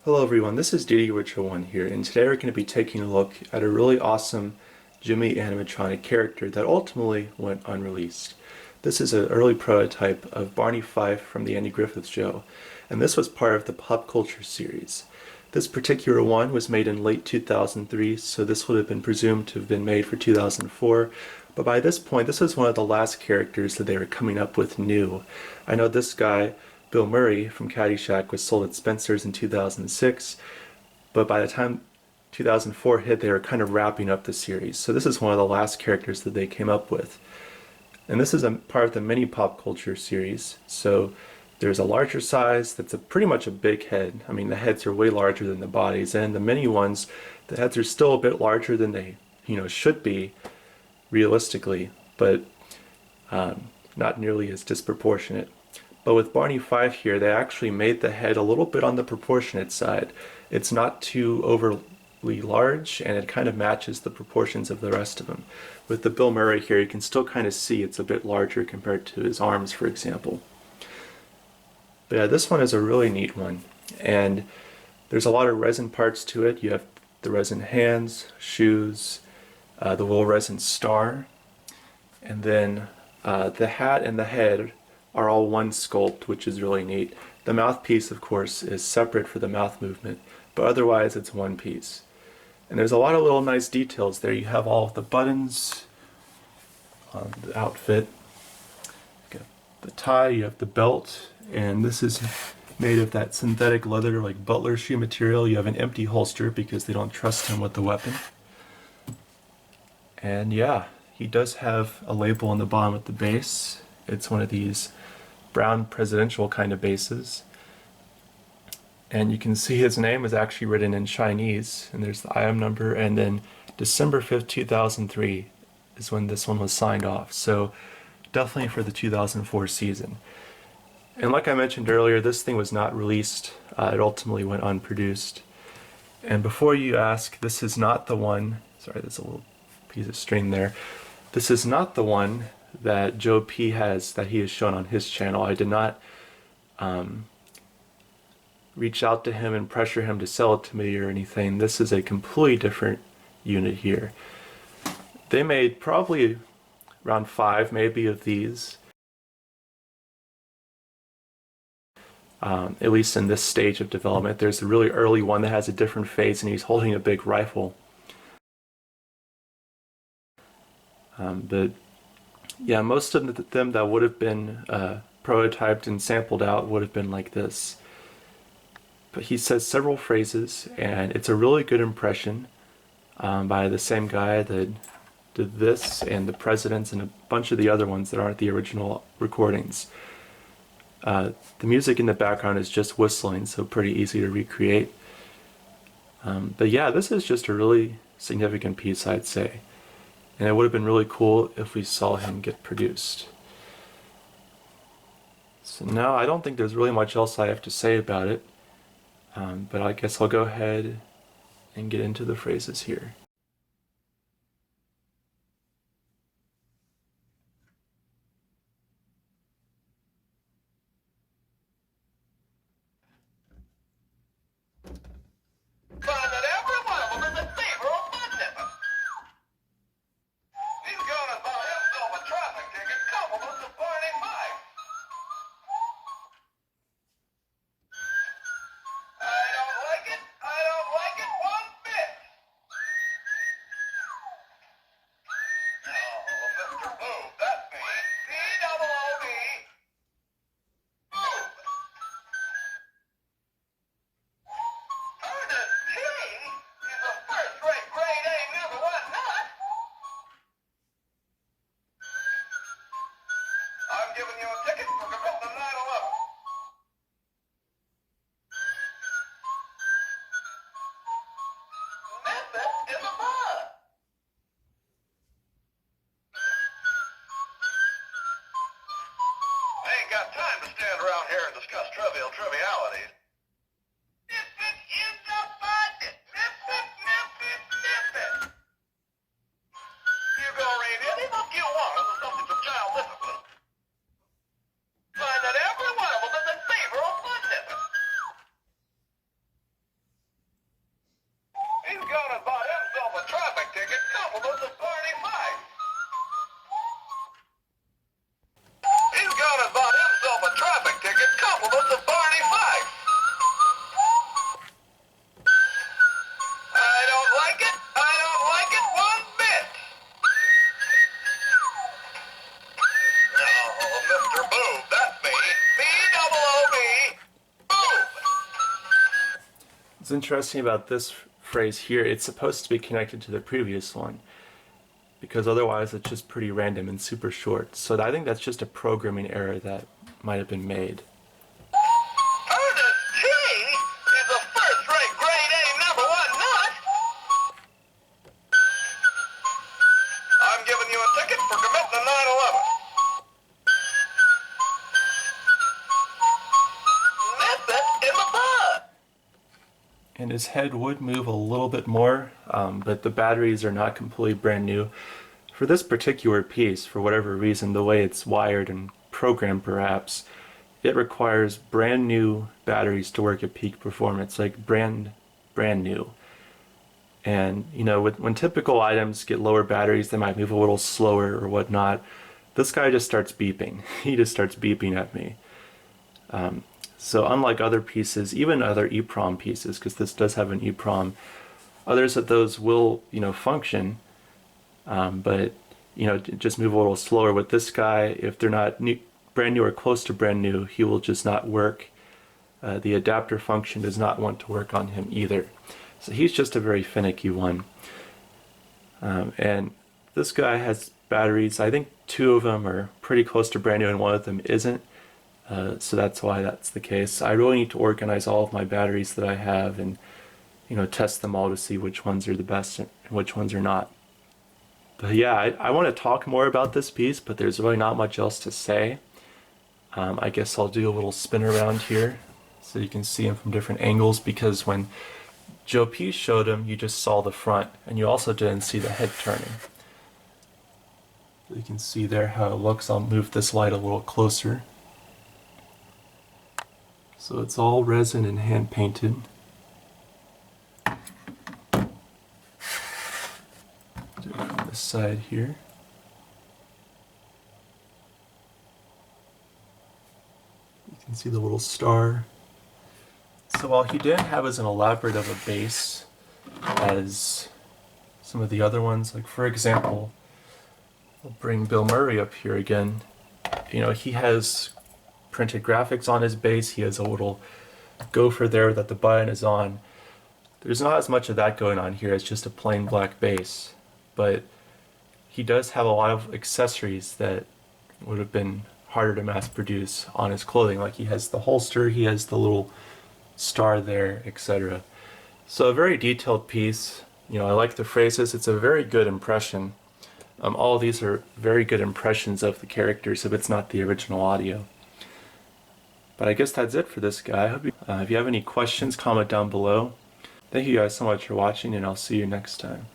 Hello everyone, this is DD1 here, and today we're going to be taking a look at a really awesome Gemmy animatronic character that ultimately went unreleased. This is an early prototype of Barney Fife from the Andy Griffith Show, and this was part of the pop culture series. This particular one was made in late 2003, so this would have been presumed to have been made for 2004, but by this point this was one of the last characters that they were coming up with new. I know this guy, Bill Murray from Caddyshack, was sold at Spencer's in 2006, but by the time 2004 hit, they were kind of wrapping up the series. So this is one of the last characters that they came up with. And this is a part of the mini pop culture series. So there's a larger size that's pretty much a big head. I mean, the heads are way larger than the bodies, and the mini ones, the heads are still a bit larger than they, should be realistically, but not nearly as disproportionate. But with Barney Fife here, they actually made the head a little bit on the proportionate side. It's not too overly large, and it kind of matches the proportions of the rest of them. With the Bill Murray here, you can still kind of see it's a bit larger compared to his arms, for example. But yeah, this one is a really neat one, and there's a lot of resin parts to it. You have the resin hands, shoes, the little resin star, and then the hat and the head are all one sculpt, which is really neat. The mouthpiece, of course, is separate for the mouth movement, but otherwise it's one piece. And there's a lot of little nice details there. You have all of the buttons on the outfit, you have the tie, you have the belt, and this is made of that synthetic leather, like butler shoe material. You have an empty holster because they don't trust him with the weapon. And yeah, he does have a label on the bottom at the base. It's one of these brown presidential kind of bases, and you can see his name is actually written in Chinese, and there's the IM number, and then December 5th 2003 is when this one was signed off, so definitely for the 2004 season. And like I mentioned earlier, this thing was not released. It ultimately went unproduced. And before you ask, this is not the one, sorry, there's a little piece of string there, this is not the one that Joe P has, that he has shown on his channel. I did not reach out to him and pressure him to sell it to me or anything. This is a completely different unit here. They made probably around 5 maybe of these, at least in this stage of development. There's a really early one that has a different face, and he's holding a big rifle. But yeah, most of them that would have been prototyped and sampled out would have been like this. But he says several phrases, and it's a really good impression by the same guy that did this and the presidents and a bunch of the other ones that aren't the original recordings. The music in the background is just whistling, so pretty easy to recreate. But yeah, this is just a really significant piece, I'd say. And it would have been really cool if we saw him get produced. So now I don't think there's really much else I have to say about it, but I guess I'll go ahead and get into the phrases here. Giving you a ticket for committing 9/11. Method is a bug. I ain't got time to stand around here and discuss trivialities. Nip it in the bud. Nip it, nip it, nip it. You go read any book you want on the subject of child discipline. Find that every one of them is in favor of fun nipping. What's interesting about this phrase here, it's supposed to be connected to the previous one, because otherwise it's just pretty random and super short. So I think that's just a programming error that might have been made. Ernest T is a first-rate grade A #1 nut. I'm giving you a ticket for committing a 9/11. Nip it in the bud. And his head would move a little bit more, but the batteries are not completely brand new. For this particular piece, for whatever reason, the way it's wired and programmed perhaps, it requires brand new batteries to work at peak performance, like brand new. And you know, when typical items get lower batteries, they might move a little slower or whatnot. This guy just starts beeping. He just starts beeping at me. So unlike other pieces, even other EEPROM pieces, because this does have an EEPROM, others of those will, you know, function, but you know, just move a little slower. With this guy, if they're not brand new or close to brand new, he will just not work. The adapter function does not want to work on him either. So he's just a very finicky one. And this guy has batteries. I think 2 of them are pretty close to brand new and 1 of them isn't. So that's why that's the case. I really need to organize all of my batteries that I have and, you know, test them all to see which ones are the best and which ones are not. But yeah, I want to talk more about this piece, but there's really not much else to say. I guess I'll do a little spin around here so you can see him from different angles, because when Joe P showed him, you just saw the front, and you also didn't see the head turning. You can see there how it looks. I'll move this light a little closer. So it's all resin and hand painted. Do it on this side here. You can see the little star. So while he didn't have as an elaborate of a base as some of the other ones, like for example, we'll bring Bill Murray up here again. You know, he has printed graphics on his base. He has a little gopher there that the button is on. There's not as much of that going on here. It's just a plain black base. But he does have a lot of accessories that would have been harder to mass produce on his clothing. Like he has the holster, he has the little star there, etc. So a very detailed piece. You know, I like the phrases. It's a very good impression. All of these are very good impressions of the characters if it's not the original audio. But I guess that's it for this guy. If you have any questions, comment down below. Thank you guys so much for watching, and I'll see you next time.